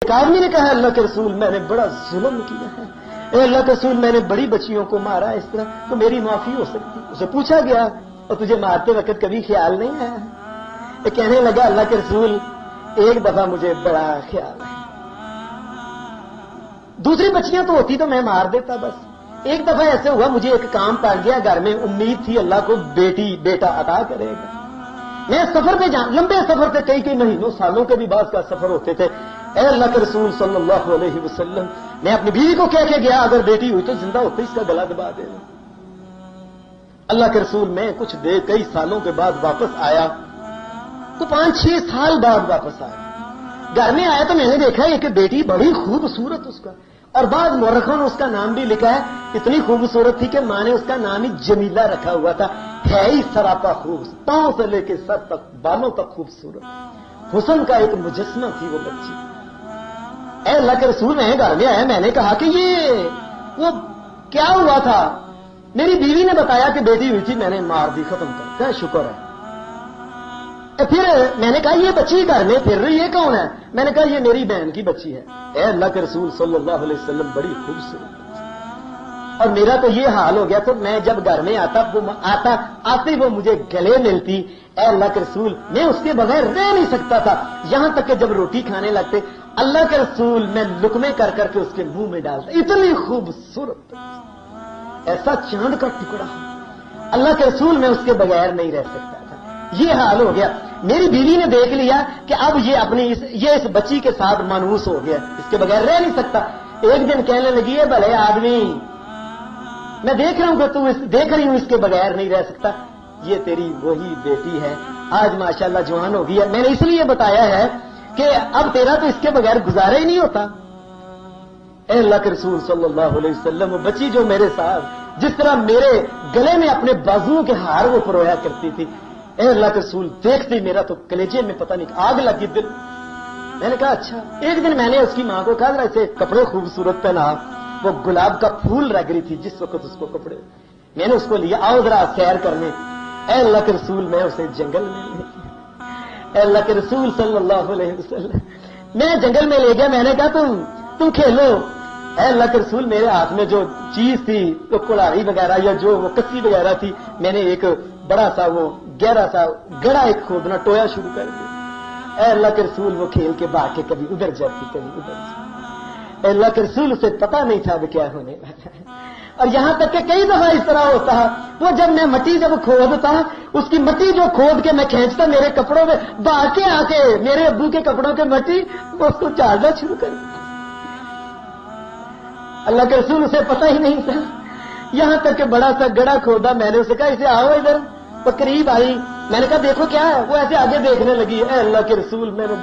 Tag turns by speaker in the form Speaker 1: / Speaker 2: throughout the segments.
Speaker 1: ایک آدمی نے کہا اللہ کے رسول میں نے بڑا ظلم کیا ہے، اے اللہ کے رسول میں نے بڑی بچیوں کو مارا اس طرح، تو میری معافی ہو سکتی؟ اسے پوچھا گیا اور تجھے مارتے وقت کبھی خیال نہیں آیا؟ یہ کہنے لگا اللہ کے رسول ایک دفعہ مجھے بڑا خیال ہے، دوسری بچیاں تو ہوتی تو میں مار دیتا، بس ایک دفعہ ایسے ہوا مجھے ایک کام پڑ گیا گھر میں، امید تھی اللہ کو بیٹا عطا کرے گا، میں سفر پہ لمبے سفر پہ کئی مہینوں سالوں کے بھی بعد کا سفر ہوتے تھے، اے اللہ کے رسول صلی اللہ علیہ وسلم میں اپنی بیوی کو کہہ کے گیا اگر بیٹی ہوئی تو زندہ ہوتے اس کا گلا دبا دینا۔ اللہ کے رسول میں کچھ کئی سالوں کے بعد واپس آیا، تو 5-6 سال بعد واپس آیا، گھر میں آیا تو میں نے دیکھا ایک بیٹی بڑی خوبصورت اس کا، اور بعض مورخوں نے اس کا نام بھی لکھا ہے، اتنی خوبصورت تھی کہ ماں نے اس کا نام ہی جمیلہ رکھا ہوا تھا، ہے ہی سراپا خوبصورت، پاؤں سے لے کے سر تک بالوں تک خوبصورت، حسن کا ایک مجسمہ تھی وہ بچی۔ اے اللہ کے رسول میں گھر میں آیا، میں نے کہا کہ یہ وہ کیا ہوا تھا؟ میری بیوی نے بتایا کہ بیٹی ہوئی تھی، میں نے مار دی، ختم کر دیا، شکر ہے۔ پھر میں نے کہا یہ بچی گھر میں پھر رہی ہے کون ہے؟ میں نے کہا یہ میری بہن کی بچی ہے۔ اے اللہ کے رسول صلی اللہ علیہ وسلم بڑی خوبصورت، اور میرا تو یہ حال ہو گیا تو میں جب گھر میں آتے وہ مجھے گلے ملتی، اے اللہ کے رسول میں اس کے بغیر رہ نہیں سکتا تھا، یہاں تک کہ جب روٹی کھانے لگتے اللہ کے رسول میں لقمے کر کر کے اس کے منہ میں ڈالتا، اتنی خوبصورت، ایسا چاند کا ٹکڑا، اللہ کے رسول میں اس کے بغیر نہیں رہ سکتا تھا، یہ حال ہو گیا۔ میری بیوی نے دیکھ لیا کہ اب یہ اس بچی کے ساتھ مانوس ہو گیا، اس کے بغیر رہ نہیں سکتا۔ ایک دن کہنے لگی ہے بھلے آدمی میں دیکھ رہا ہوں کہ دیکھ رہی ہوں اس کے بغیر نہیں رہ سکتا، یہ تیری وہی بیٹی ہے، آج ماشاءاللہ جوان ہو گئی ہے، میں نے اس لیے بتایا ہے کہ اب تیرا تو اس کے بغیر گزارا ہی نہیں ہوتا۔ اے اللہ کے رسول صلی اللہ علیہ وسلم وہ بچی جو میرے ساتھ جس طرح میرے گلے میں اپنے بازوؤں کے ہار وہ پرویا کرتی تھی، اے اللہ کے رسول دیکھتے میرا تو کلیجے میں پتہ نہیں آگ لگی دل۔ میں نے کہا اچھا، ایک دن میں نے اس کی ماں کو کہا ایسے کپڑے خوبصورت پہنا، وہ گلاب کا پھول لگ رہی تھی جس وقت اس کو کپڑے، میں نے اس کو لیا آؤ ذرا سیر کرنے، اے اللہ کے رسول میں اسے جنگل میں لے گیا، اے اللہ کے رسول صلی اللہ علیہ وسلم میں جنگل میں لے گیا، میں نے کہا تم کھیلو، اے اللہ کے رسول میرے ہاتھ میں جو چیز تھی تو کلہاڑی وغیرہ یا جو وہ کسی وغیرہ تھی، میں نے ایک بڑا سا وہ گہرا سا گڑا ایک کھودنا ٹویا شروع کر دیا، اے اللہ کے رسول وہ کھیل کے باہر کے کبھی ادھر جاتی کبھی ادھر جاتی، اے اللہ کے رسول اسے پتا نہیں تھا وہ کیا ہونے والا ہے، اور یہاں تک کہ کئی دفعہ اس طرح ہوتا ہے وہ جب میں مٹی جب کھودتا اس کی مٹی جو کھود کے میں کھینچتا میرے کپڑوں میں باہر کے آ کے میرے ابو کے کپڑوں کے مٹی وہ اس کو جھاڑنا شروع کر دیا، اللہ کے رسول اسے پتہ ہی نہیں تھا، یہاں تک کہ بڑا سا گڑا کھودا، میں نے اسے کہا اسے آؤ ادھر، وہ قریب آئی، میں نے کہا دیکھو کیا ہے، وہ ایسے آگے دیکھنے لگی، اے اللہ کے رسول میں نے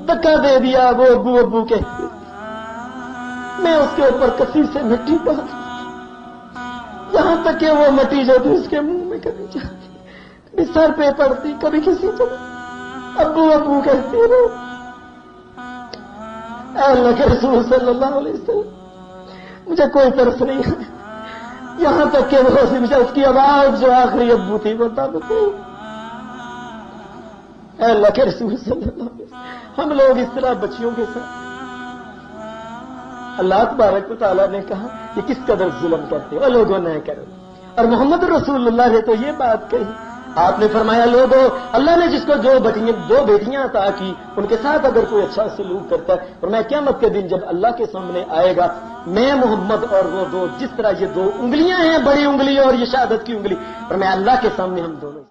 Speaker 1: دکا دے دیا، وہ ابو کہتی، میں اس کے اوپر کسی سے مٹی ڈال یہاں تک کہ وہ مٹی جو تھی اس کے منہ میں کبھی جاتی کبھی سر پہ پڑتی کبھی کسی کو ابو کہتی رہو، اے اللہ کے رسول صلی اللہ علیہ وسلم مجھے کوئی ترس نہیں ہے، یہاں تک کہ وہ اس کی آواز جو آخری ابو تھی وہ تب تھی، اے اللہ کے رسول صلی اللہ علیہ وسلم ہم لوگ اس طرح بچیوں کے ساتھ، اللہ تبارک و تعالیٰ نے کہا یہ کس قدر ظلم کرتے ہو لوگوں نہ کرو، اور محمد رسول اللہ نے تو یہ بات کہی، آپ نے فرمایا لوگوں اللہ نے جس کو دو بیٹیاں عطا کی ان کے ساتھ اگر کوئی اچھا سلوک کرتا ہے اور میں قیامت کے دن جب اللہ کے سامنے آئے گا میں محمد اور وہ دو جس طرح یہ 2 انگلیاں ہیں بڑی انگلی اور یہ شہادت کی انگلی، اور میں اللہ کے سامنے ہم دونوں